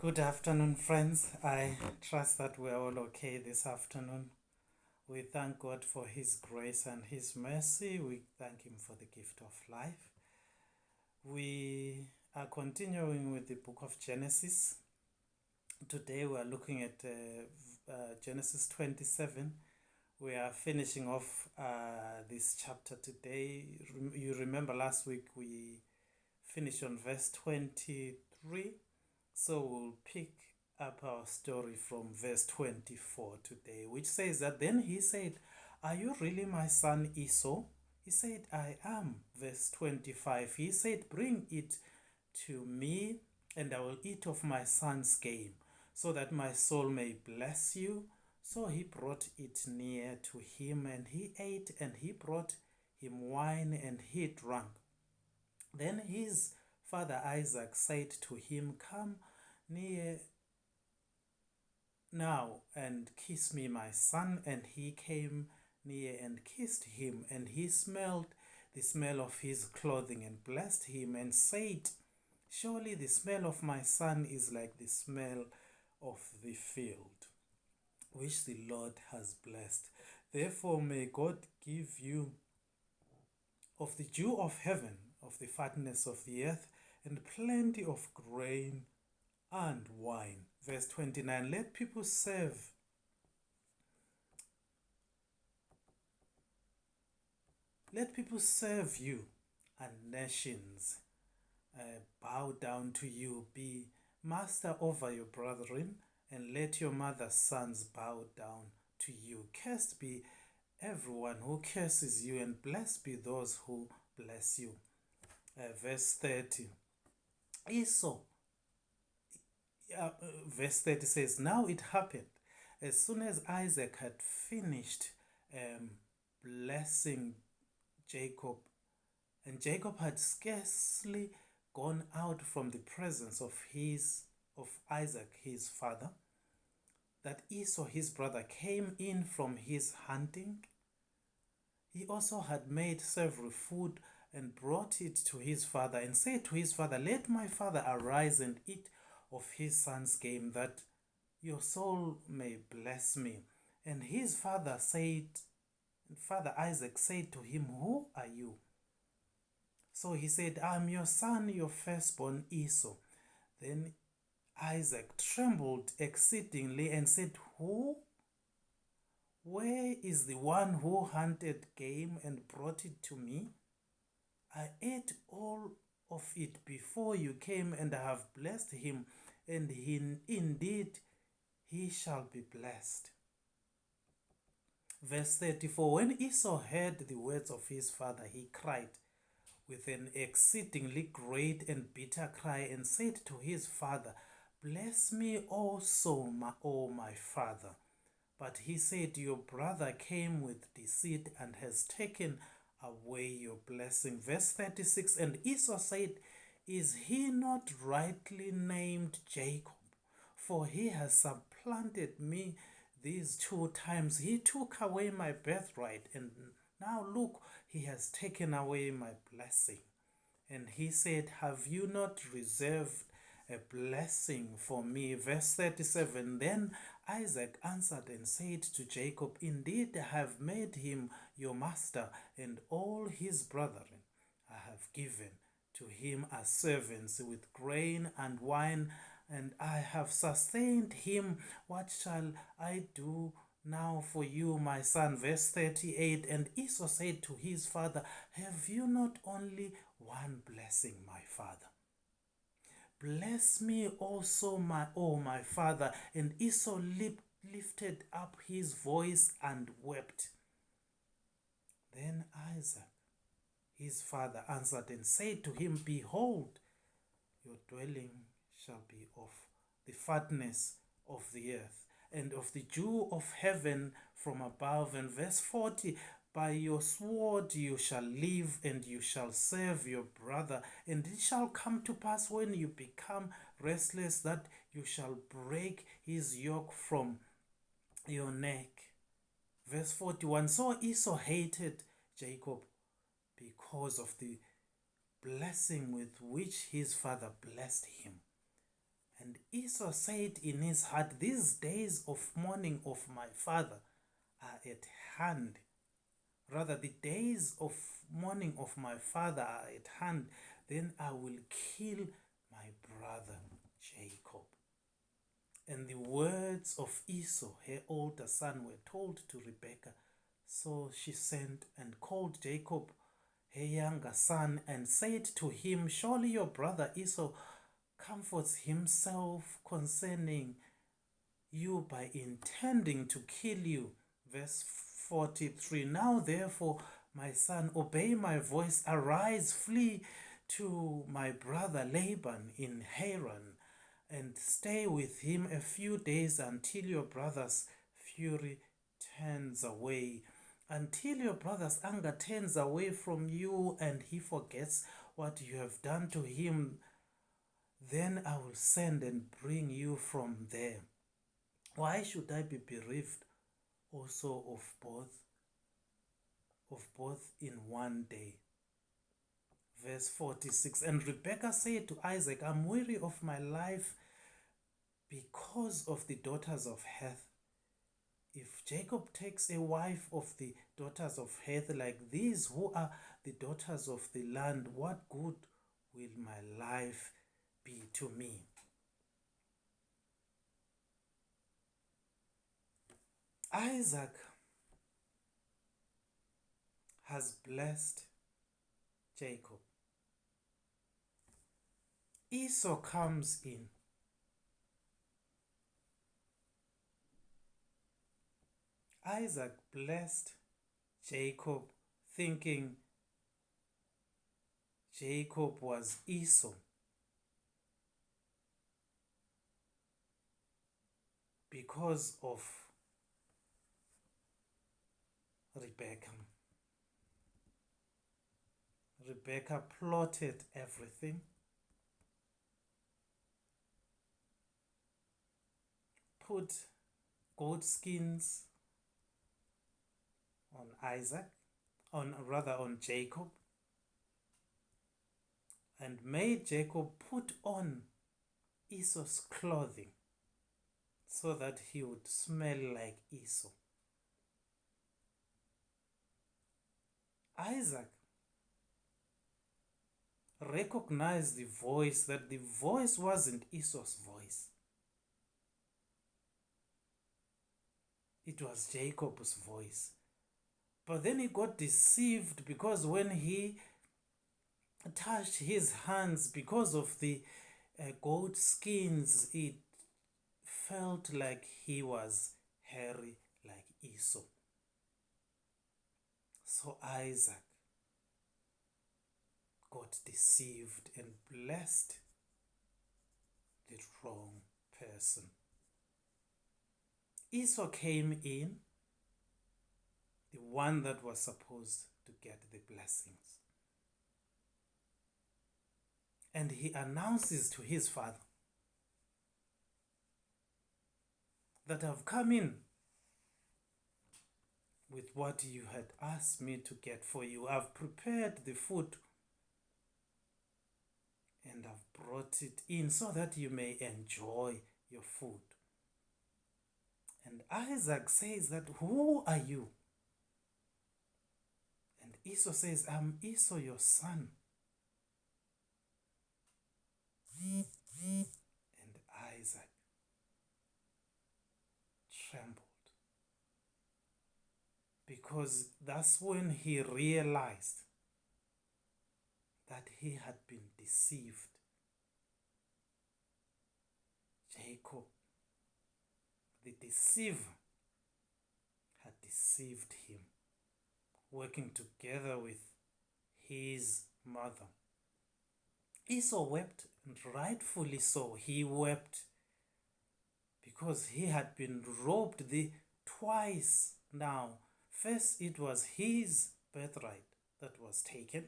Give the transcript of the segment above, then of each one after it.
Good afternoon, friends. I trust that we're all okay this afternoon. We thank God for His grace and His mercy. We thank Him for the gift of life. We are continuing with the book of Genesis. Today we are looking at Genesis 27. We are finishing off this chapter today. You remember last week we finished on verse 23. So we'll pick up our story from verse 24 today, which says that then he said, "Are you really my son Esau?" He said, "I am." Verse 25, he said, "Bring it to me, and I will eat of my son's game, so that my soul may bless you." So he brought it near to him, and he ate, and he brought him wine, and he drank. Then his father Isaac said to him, "Come near now and kiss me, my son." And he came near and kissed him, and he smelled the smell of his clothing and blessed him and said, "Surely the smell of my son is like the smell of the field, which the Lord has blessed. Therefore may God give you of the dew of heaven, of the fatness of the earth, and plenty of grain and wine." Verse 29, let people serve you, and nations bow down to you. Be master over your brethren, and let your mother's sons bow down to you. Cursed be everyone who curses you, and blessed be those who bless you. Verse 30, Esau, verse 30 says, "Now it happened, as soon as Isaac had finished blessing Jacob, and Jacob had scarcely gone out from the presence of Isaac his father, that Esau his brother came in from his hunting. He also had made several food and brought it to his father, and said to his father, 'Let my father arise and eat of his son's game, that your soul may bless me.' And his father Isaac said to him, 'Who are you?' So he said, 'I'm your son, your firstborn Esau.' Then Isaac trembled exceedingly and said, 'Where is the one who hunted game and brought it to me? I ate all of it before you came, and I have blessed him, and indeed he shall be blessed.'" Verse 34, when Esau heard the words of his father, he cried with an exceedingly great and bitter cry, and said to his father, "Bless me also, my father." But he said, "Your brother came with deceit and has taken away your blessing." Verse 36, and Esau said, "Is he not rightly named Jacob? For he has supplanted me these 2 times. He took away my birthright, and now look, he has taken away my blessing." And he said, "Have you not reserved a blessing for me?" Verse 37, then Isaac answered and said to Jacob, "Indeed, I have made him your master, and all his brethren I have given to him as servants with grain and wine, and I have sustained him. What shall I do now for you, my son?" Verse 38, and Esau said to his father, "Have you not only one blessing, my father? Bless me also, my father." And Esau lifted up his voice and wept. Then Isaac, his father, answered and said to him, "Behold, your dwelling shall be of the fatness of the earth, and of the dew of heaven from above." And verse 40, "By your sword you shall live, and you shall serve your brother. And it shall come to pass, when you become restless, that you shall break his yoke from your neck." Verse 41, so Esau hated Jacob because of the blessing with which his father blessed him. And Esau said in his heart, these days of mourning of my father are at hand. Rather, the days of mourning of my father are at hand. Then I will kill my brother Jacob. And the words of Esau, her older son, were told to Rebekah. So she sent and called Jacob, her younger son, and said to him, surely your brother Esau comforts himself concerning you by intending to kill you. Verse 43, now therefore, my son, obey my voice, arise, flee to my brother Laban in Haran, and stay with him a few days until your brother's fury turns away, until your brother's anger turns away from you and he forgets what you have done to him. Then I will send and bring you from there. Why should I be bereaved also of both in one day? Verse 46, and Rebekah said to Isaac, I'm weary of my life because of the daughters of Heth. If Jacob takes a wife of the daughters of Heth like these, who are the daughters of the land, what good will my life be to me? Isaac has blessed Jacob. Esau comes in. Isaac blessed Jacob, thinking Jacob was Esau, because of Rebekah. Rebekah plotted everything, put goat skins on on Jacob, and made Jacob put on Esau's clothing so that he would smell like Esau. Isaac recognized the voice, that the voice wasn't Esau's voice. It was Jacob's voice. But then he got deceived, because when he touched his hands, because of the goat skins, it felt like he was hairy like Esau. So Isaac got deceived and blessed the wrong person. Esau came in, the one that was supposed to get the blessings. And he announces to his father that I've come in with what you had asked me to get for you. I've prepared the food and I've brought it in so that you may enjoy your food. And Isaac says that, who are you? And Esau says, I'm Esau, your son. And Isaac trembled, because that's when he realized that he had been deceived. Jacob, the deceiver, had deceived him, working together with his mother. Esau wept, and rightfully so. He wept because he had been robbed twice now. First, it was his birthright that was taken,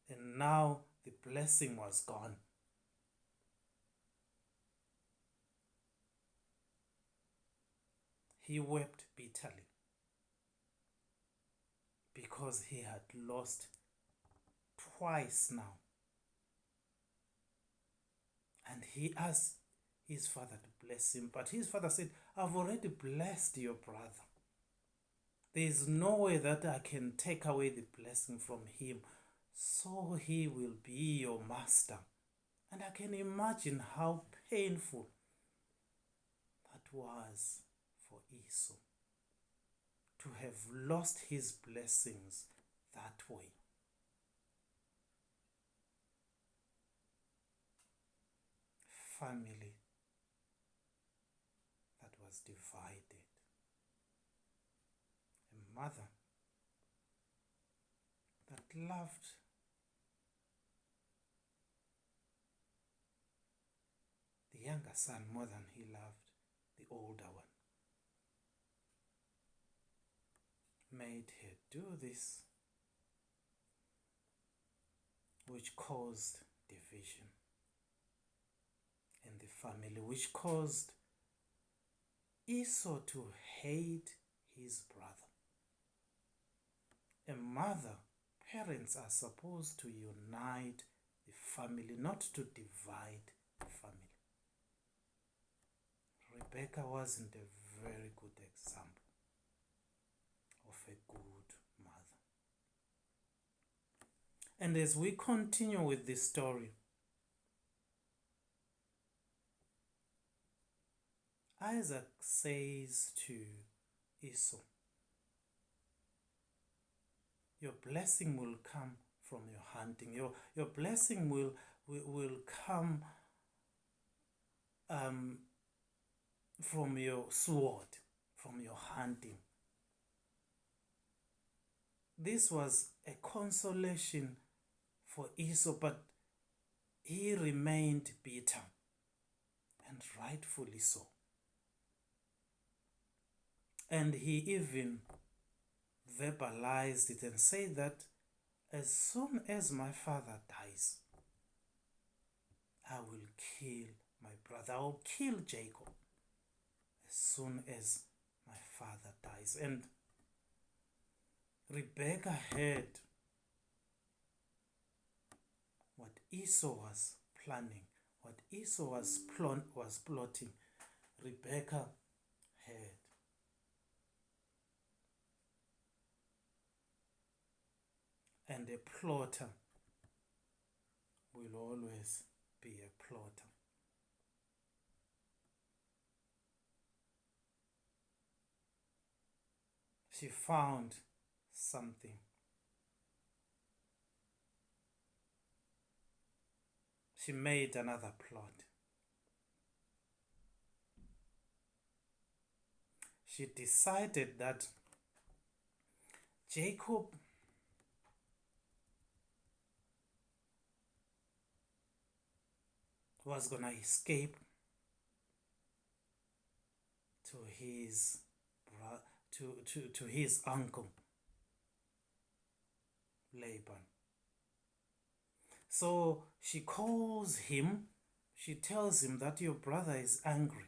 and now the blessing was gone. He wept bitterly because he had lost twice now. And he asked his father to bless him. But his father said, I've already blessed your brother. There is no way that I can take away the blessing from him. So he will be your master. And I can imagine how painful that was for Esau to have lost his blessings that way. Family that was divided. A mother that loved the younger son more than he loved the older one. Made her do this, which caused division in the family, which caused Esau to hate his brother. A mother, parents are supposed to unite the family, not to divide the family. Rebecca wasn't a very good example of a good mother. And as we continue with this story, Isaac says to Esau, your blessing will come from your hunting. Your blessing will come from your sword, from your hunting. This was a consolation for Esau, but he remained bitter, and rightfully so. And he even verbalized it and said that as soon as my father dies, I will kill my brother. I will kill Jacob as soon as my father dies. And Rebecca heard what Esau was planning, what Esau was plotting. Rebecca heard. And a plotter will always be a plotter. She found something. She made another plot. She decided that Jacob was going to escape to his to his uncle Laban. So she calls him, she tells him that your brother is angry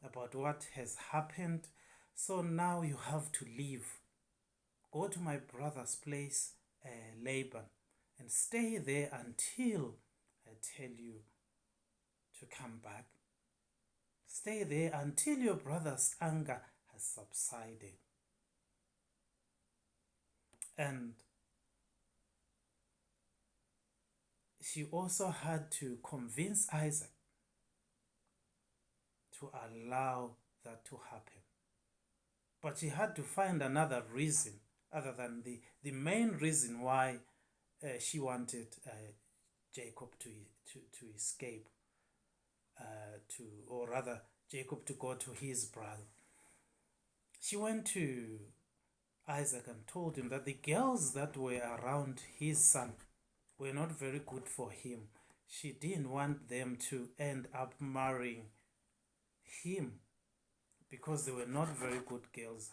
about what has happened, so now you have to leave. Go to my brother's place, Laban, and stay there until I tell you to come back. Stay there until your brother's anger has subsided. And she also had to convince Isaac to allow that to happen. But she had to find another reason other than the main reason why she wanted Jacob to escape, or rather Jacob to go to his brother. She went to Isaac and told him that the girls that were around his son were not very good for him. She didn't want them to end up marrying him because they were not very good girls.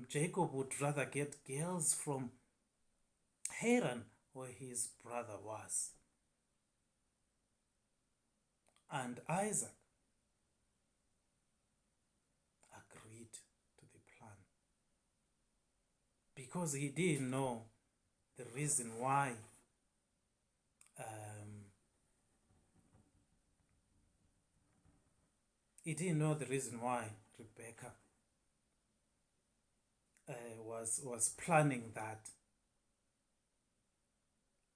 Jacob would rather get girls from Haran, where his brother was. And Isaac agreed to the plan because he didn't know the reason why he didn't know the reason why Rebecca was planning that,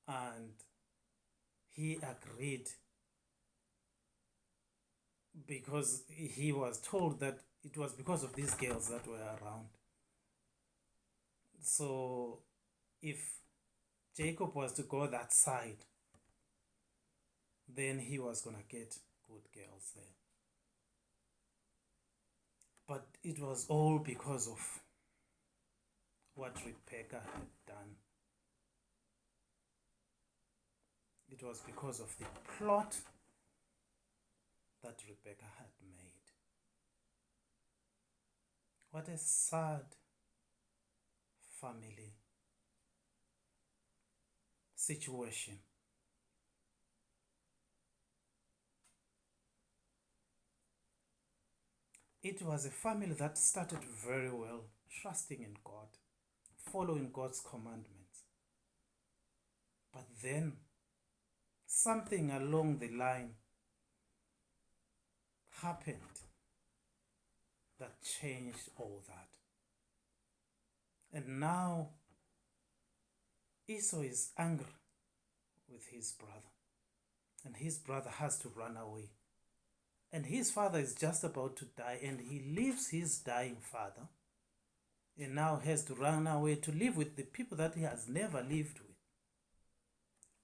and he agreed because he was told that it was because of these girls that were around. So if Jacob was to go that side, then he was going to get good girls there. But it was all because of what Rebecca had done. It was because of the plot that Rebecca had made. What a sad family situation. It was a family that started very well, trusting in God, following God's commandments. But then something along the line happened that changed all that. And now Esau is angry with his brother, and his brother has to run away. And his father is just about to die, and he leaves his dying father and now has to run away to live with the people that he has never lived with.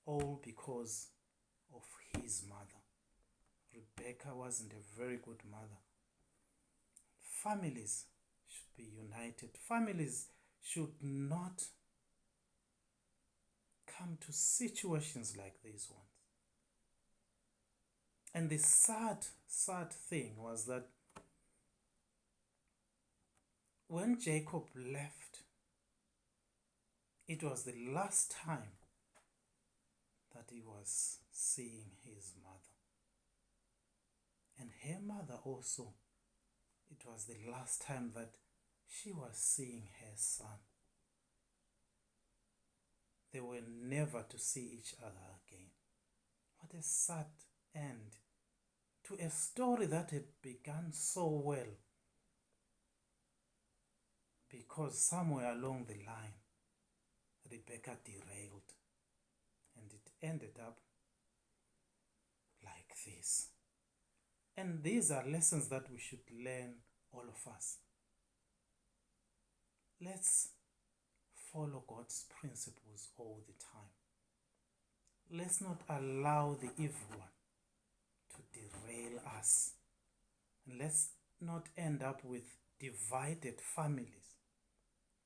All because of his mother. Rebecca wasn't a very good mother. Families should be united. Families should not come to situations like these ones. And the sad thing was that when Jacob left, it was the last time that he was seeing his mother. And her mother also, it was the last time that she was seeing her son. They were never to see each other again. What a sad end to a story that had begun so well, because somewhere along the line Rebecca derailed and it ended up like this. And these are lessons that we should learn, all of us. Let's follow God's principles all the time. Let's not allow the evil one to derail us. And let's not end up with divided families,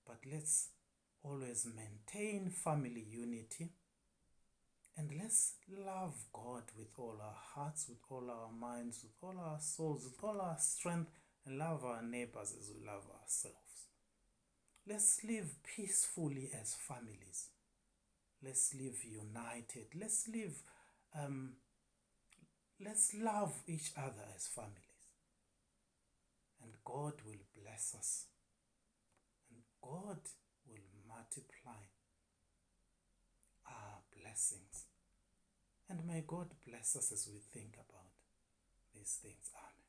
but let's always maintain family unity, and let's love God with all our hearts, with all our minds, with all our souls, with all our strength, and love our neighbors as we love ourselves. Let's live peacefully as families. Let's live united. Let's love each other as families. And God will bless us. And God will multiply our blessings. And may God bless us as we think about these things. Amen.